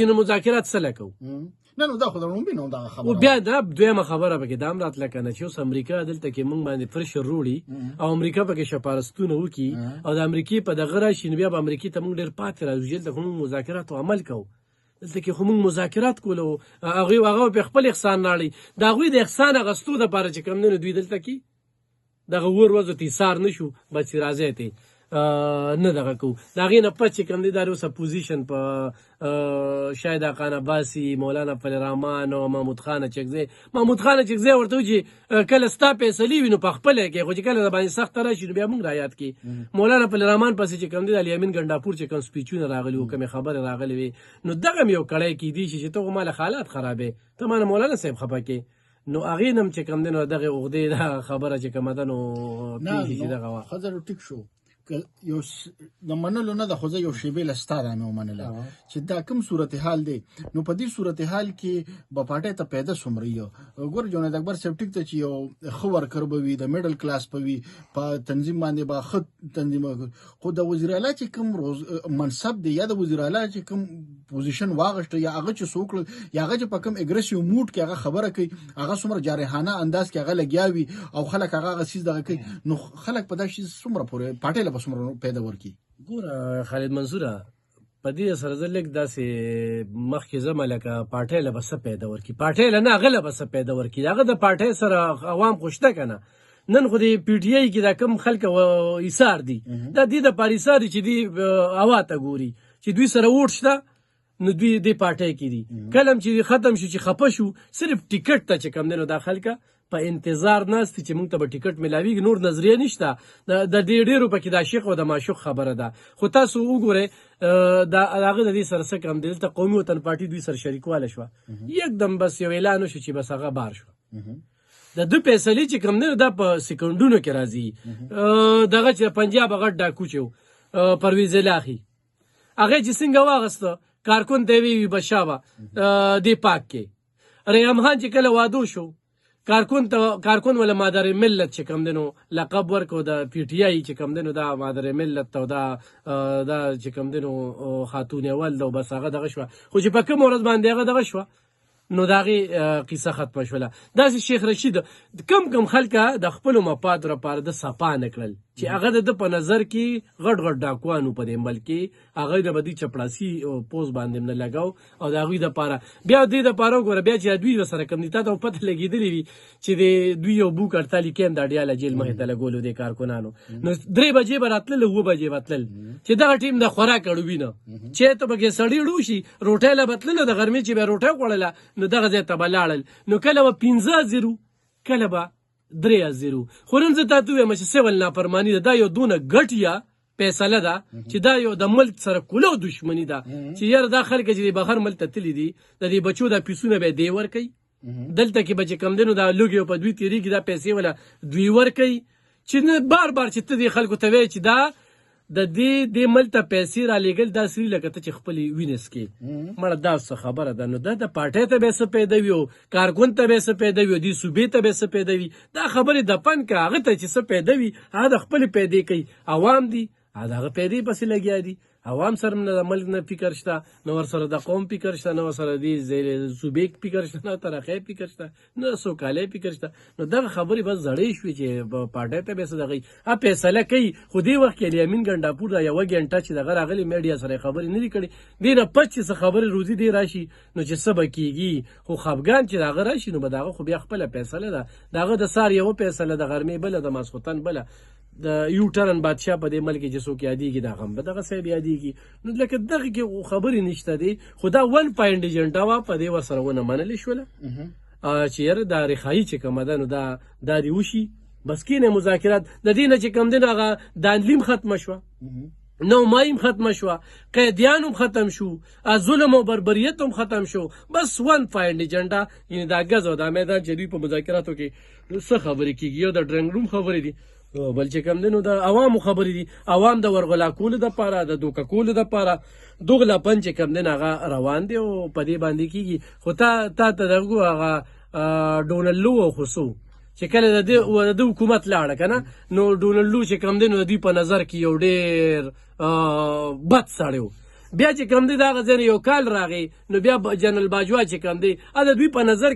نو مذاکرات څه لکو نه نو دا خو د عمومي نو دغه خبره او بیا دا دویمه خبره پکې دا هم راتله که نه چې اوس امریکا دلته کې موږ باندې پرشر روړي او امریکا پکې شپارستونه وکړي او د امریکې په دغه راشي نو بیا به امریکې ته موږ ډېر پاتې راځو چې دلته خو موږ مذاکراتو عمل کوو دلته کې خو موږ مذاکرات کولو هغه په خپل احسان ناړي د هغوی د احسان اخیستو دپاره چې کوم دی دوی دلته کې دغه ور ورځو ته ایثار نه شو بس چې راځی ته نه دغه کوو د هغې نه پس چې کوم دی دا اوس اپوزیشن په شاید خان عباسي مولانا فضل الرحمن او محمود خان چکزی ورته وایي چې کله ستا فیصلې وي نو په خپله یې کوې خو چې کله د باندې سخته راشي نو بیا موږ رایاد کړي مولانا فضل الرحمن پسې چې کوم دی د الیمین ګنډاپور چې کوم سپیچونه راغلي وو کومې خبرې راغلې وې نو دغه م یو کړی کیدی شي چې ته خو ماله حالات خرابې ته مانه مولانا صاحب خفه کې نو هغې نه هم چې کوم دی نو دغې عقدې دا خبره چې کومه ده نو پېښې چې دغه وه ښځه ټیک شو یو د منلو نه ده خو زه یو شیبې له ستا دا مې ومنله چې دا کوم صورتحال دی نو په دې صورتحال کې به پارټۍ ته پیدا څومره یو ګوره جنید اکبر صاحب ټیک ته چې یو ښه ورکر به وي د میډل کلاس به وي په تنظیم باندې به ښه تنظیم خو د وزیر اعلی چې کوم منصب دی یا د وزیر اعلی چې کوم پوزیشن واغشته یا هغه چې څوک یا هغه چې په کوم اګریسیو موډ کې هغه خبره کوي هغه څومره جارحانه انداز کې هغه لګیا وي او خلک هغه څیز دغه کوي نو خلک په دا شي څومره پورې پارټۍ له څومره پیدا ورکړي ګوره خالد منصوره په دې سره زه لږ داسې مخکې ځمه لکه پارټۍ له به څه پیدا ورکړي پارټۍ له نه هغه له به څه پیدا ورکړي هغه د پارټۍ سره عوام خو شته که نه نن خو د پی ټي آی کې دا کم خلک ایثار دي دا دې دپاره ایثار دي چې دوی هوا ته ګوري چې دوی سره ووټ شته نو دوی دې پارټۍ کې دي کله هم چې ختم شو چې خفه شو صرف ټیکټ ته چې کوم دی نو دا خلکه په انتظار ناست چې موږ ته به ټیکټ میلاویږي نور نظریه نشته د دې ډېرو پکې د عاشق او د معشوق خبره ده خو تاسو وګورئ د هغه د دې سره څه کم دی دلته قومي وطن پارټي دوی سره شریکواله شوه یکدم بس یو اعلان وشو چې بس هغه بار شوه د دوی فیصلې چې کوم دی دا په سکندونو کې راځي دغه چې پنجاب هغه ډاکو چې و پرویز الهي هغې چې څنګه واغسته کارکون ته یې ویې بشابه دې پاک کې ریحم خان چې کله واده شو کارکون ولا مادر ملت چې کوم دی نو لقب ورکړو د پی ټي آی چې کوم دی نو دا مادر ملت او دا چې کوم دی نو خاتون اول ده او بس هغه دغه شوه خو چې په کوم ورځ باندې هغه دغه شوه نو د هغې قصه ختمه شوله داسې شیخ رشید کم خلکه د خپلو مفادو لپاره د صفا نه کړل چې هغه د ده په نظر کې غټ ډاکوان وو په دې ملک کې هغوی نه به دوی چپړاسي پوز باندې نه لګاو او د هغوی دپاره بیا دې دپاره وګوره بیا چې دوی ورسره کوم دي تا ته پته لګېدلې وي چې د دوی یو بوک اړتالي کیم د اډیاله جیل مخې ته لګولو دې کارکونانو نو 3 بجې به راتلل 9 بجې به تلل چې دغه ټیم د خوراک اړوي نه چې ته پکې سړي ړو شي روټۍ له به تلله د غرمې چې به روټۍ خوړله نو دغه ځای ته به لاړل نو کله به 15-0 کله به 3-0 خو نن زه تا ته ووایم چې سیول نافرماني ده دا یو دونه ګټیا فیصله ده چې دا یو د ملک سره کلو دشمني ده چې یاره دا خلک چې د بهر ملک ته تللي دي د دې بچو دا پیسونه به یې دی ورکوي دلته کې به چې کم دی نو دا لوږې په دوی تېرېږي دا پیسې وله دوی ورکوي چې نه بار چې ته دې خلکو ته وایې چې دا د دې ملک ته پیسې رالیږل دا سري لکه ته چې خپلې وینې څکې مړه دا څه خبره ده نو دا د پارټۍ ته به یې څه پیدا وي او کارکون ته به یې څه پیدا وي او دې صوبې ته به یې څه پیدا وي دا خبرې دفن که هغه ته چې څه پیدا وي هغه د خپلې پیدې کوي عوام دي د هغه پیدې پسې لګیا دي عوام سره نه د ملک نه فکر شته نه ورسره د قوم فکر شته نه ورسره د صوبې فکر شته نه ترقۍ فکر شته نه سوکالۍ فکر شته نو دغه خبرې بس زړې شوې چې پارټۍ ته به یې څه دغه فیصله کوي خو دې وخت کې الیمین ګنډاپور دا یوه ګنټه چې دغه راغلي میډیا سره خبرې نه دي کړې دې نه پس چې څه خبرې روزي دې راشي نو چې څه به کېږي خو خفګان چې د هغه راشي نو به د هغه خو بیا خپله فیصله ده د هغه د سهار یوه فیصله د غرمې بله د ماسخوتن بله د یو ټرن بادشاه په دې ملک کې چې څوک یادېږي دا هم به دغه صاحب یادېږي نو لکه دغه کې خبرې نشته دی خو دا 1 پوینټ ایجنډا وه په دې ورسره ونه منلې شوله چې یاره دا رخایي چې کومه ده نو دا دې وشي بس کینې مذاکرات د دې نه چې کوم دی نو هغه دانلیم ختمه شوه نوماییم ختمه شوه قیدیان هم ختم شو ظلم او بربریت هم ختم شو بس 1 پوینټ ایجنډا یعنې دا ګز او دا میدان چې دوی په مذاکراتو کې څه خبرې کېږي یو د ډرنګ روم خبرې دي بل چې کوم دی نو د عوامو خبرې دي عوام د ورغلا کولو دپاره د دوکه کولو دپاره دوغلاپن چې کوم دی نو هغه روان دی او په دې باندې کېږي خو تا ته دغو هغه ډونلډ لو او خصو چې کله د حکومت لاړه که نه نو ډونلډ لو چې کوم دی نو د دوی په نظر کې یو ډېر بد سړی و بیا چې کوم دی دغه ځای نه یو کال راغی نو بیا جنرال باجوا چې کوم دی دا دوی په نظر کې